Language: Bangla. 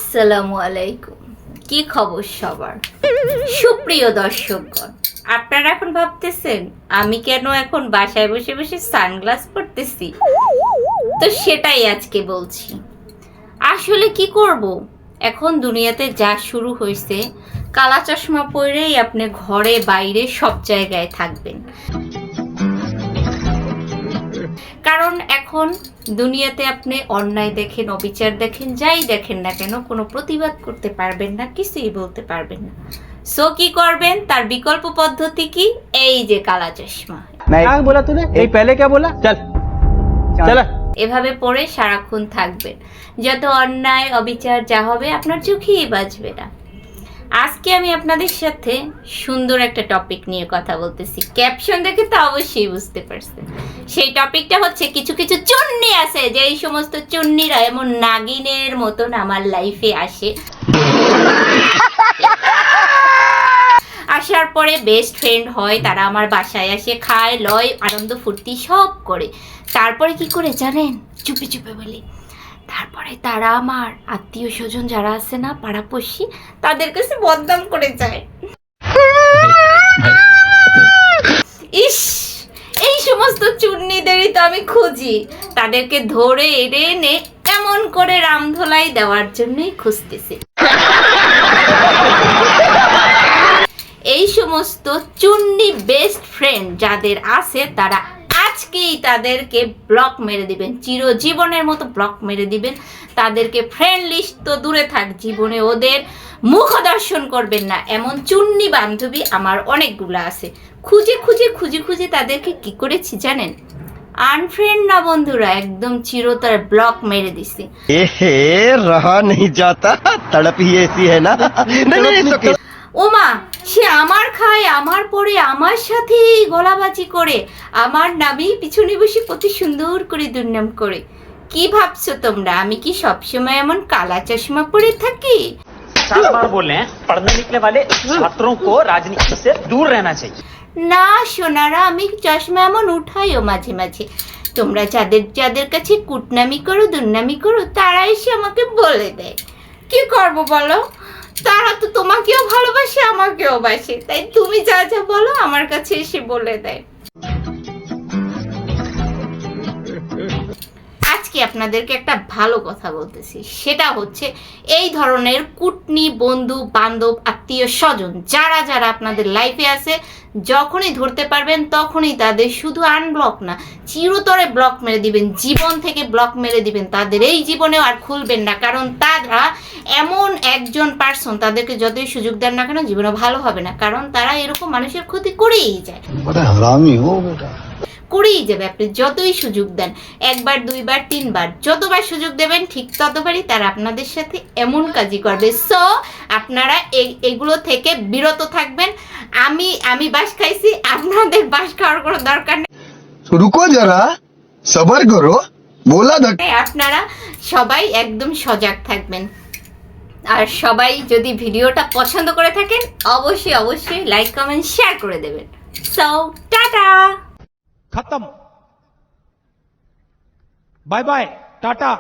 আসসালামু আলাইকুম। কি খবর সবার? সুপ্রিয় দর্শকগণ, আপনারা এখন ভাবতেছেন আমি কেন এখন বাসায় বসে বসে সানগ্লাস পরতেছি, তো সেটাই আজকে বলছি। আসলে কি করব, এখন দুনিয়াতে যা শুরু হয়েছে, কালা চশমা পরেই আপনি ঘরে বাইরে সব জায়গায় থাকবেন। কারণ এখন দুনিয়াতে আপনি অন্যায় দেখেন, অবিচার দেখেন, যাই দেখেন না কেন কোনো প্রতিবাদ করতে পারবেন না, কিছুই বলতে পারবেন না। সো কি করবেন? তার বিকল্প পদ্ধতি কি? এই যে কালা চশমা। बोला तूने ये पहले क्या बोला? चल चल এভাবে পরে সারাক্ষণ থাকবেন, যত অন্যায় অবিচার যা হবে আপনার চোখেই বাজবে না। আজকে আমি আপনাদের সাথে সুন্দর একটা টপিক নিয়ে কথা বলতেছি। ক্যাপশন দেখে তো অবশ্যই বুঝতে পারছেন। সেই টপিকটা হচ্ছে কিছু কিছু চুন্নি আছে, যে এই সমস্ত চুন্নিরা এমন নাগিনের মতন আমার লাইফে আসে, আসার পরে বেস্ট ফ্রেন্ড হয়, তারা আমার বাসায় আসে, খায় লয়, আনন্দ ফুর্তি সব করে। তারপরে কি করে জানেন? চুপে চুপে বলি, তারপরে তারা আমার আত্মীয় স্বজন যারা আছে না, পাড়াপড়শি, তাদের কাছে বদনাম করে যায়। ইস, এই সমস্ত চুন্নিদেরই তো আমি খুঁজি। তাদেরকে ধরে এনে এমন করে রামধোলাই দেওয়ার জন্যই খুঁজতেছি। এই সমস্ত চুন্নি বেস্ট ফ্রেন্ড যাদের আছে, তারা আজকেই তাদেরকে ব্লক মেরে দিবেন, চিরজীবনের মতো ব্লক মেরে দিবেন। তাদেরকে ফ্রেন্ড লিস্ট তো দূরে থাক, জীবনে ওদের মুখ দর্শন করবেন না। এমন চুন্নি বান্ধবী আমার অনেকগুলো আছে। খুঁজে খুঁজে খুঁজে খুঁজে তাদেরকে কি করেছি জানেন? আনফ্রেন্ড না বন্ধুরা, একদম চিরতর ব্লক মেরে দিছি। रहा नहीं जाता, तड़प ही ऐसी है ना। नहीं, ওমা, সে আমার খায়, আমার পরে, আমার সাথে গলাবাজি করে, আমার নামেই পিছনে বসে কত সুন্দর করে দুর্নাম করে। কি ভাবছো তোমরা, আমি কি সবসময় এমন কালা চশমা পরে থাকি? 7 बार बोले हैं, पढ़ने निकले वाले छात्रों को राजनीति से दूर रहना चाहिए। না সোনারা, আমি চশমা এমন উঠাইও মাঝে মাঝে। তোমরা যাদের যাদের কাছে কুটনামি করো, দুর্নামি করো, তারা এসে আমাকে বলে দেয়। কি করব বলো? তারা তো তোমাকেও ভালোবাসে, আমাকেও বাসে, তাই তুমি যা যা বলো আমার কাছে এসে বলে দেয়। আজকে আপনাদেরকে একটা ভালো কথা বলতেছি, সেটা হচ্ছে এই ধরনের কুটনি বন্ধু বান্ধব আত্মীয় স্বজন যারা যারা আপনাদের লাইফে আছে, যখনই ধরতে পারবেন তখনই তাদের শুধু আনব্লক না, চিরতরে ব্লক মেরে দিবেন, জীবন থেকে ব্লক মেরে দিবেন। তাদের এই জীবনেও আর খুলবেন না, কারণ তারা এমন একজন পার্সন, তাদেরকে যতই সুযোগ দেন না কেন জীবনে ভালো হবে না, কারণ তারা এরকম মানুষের ক্ষতি করেই যায়, করেই যাবে। আপনি যতই সুযোগ দেন, একবার দুইবার তিনবার, যতবার সুযোগ দেবেন ঠিক ততবারই তারা আপনাদের সাথে এমন কাজই করবে। সো আপনারা এগুলো থেকে বিরত থাকবেন। আমি বাস খাইছি, আপনাদের বাস খাওয়ার কোনো দরকার নেই। रुको जरा सबर करो, बोला था। আপনারা সবাই একদম সজাগ থাকবেন। আর সবাই যদি ভিডিওটা পছন্দ করে থাকেন, অবশ্যই অবশ্যই লাইক কমেন্ট শেয়ার করে দেবেন। সো টাটা, खत्म, बाय बाय, टाटा।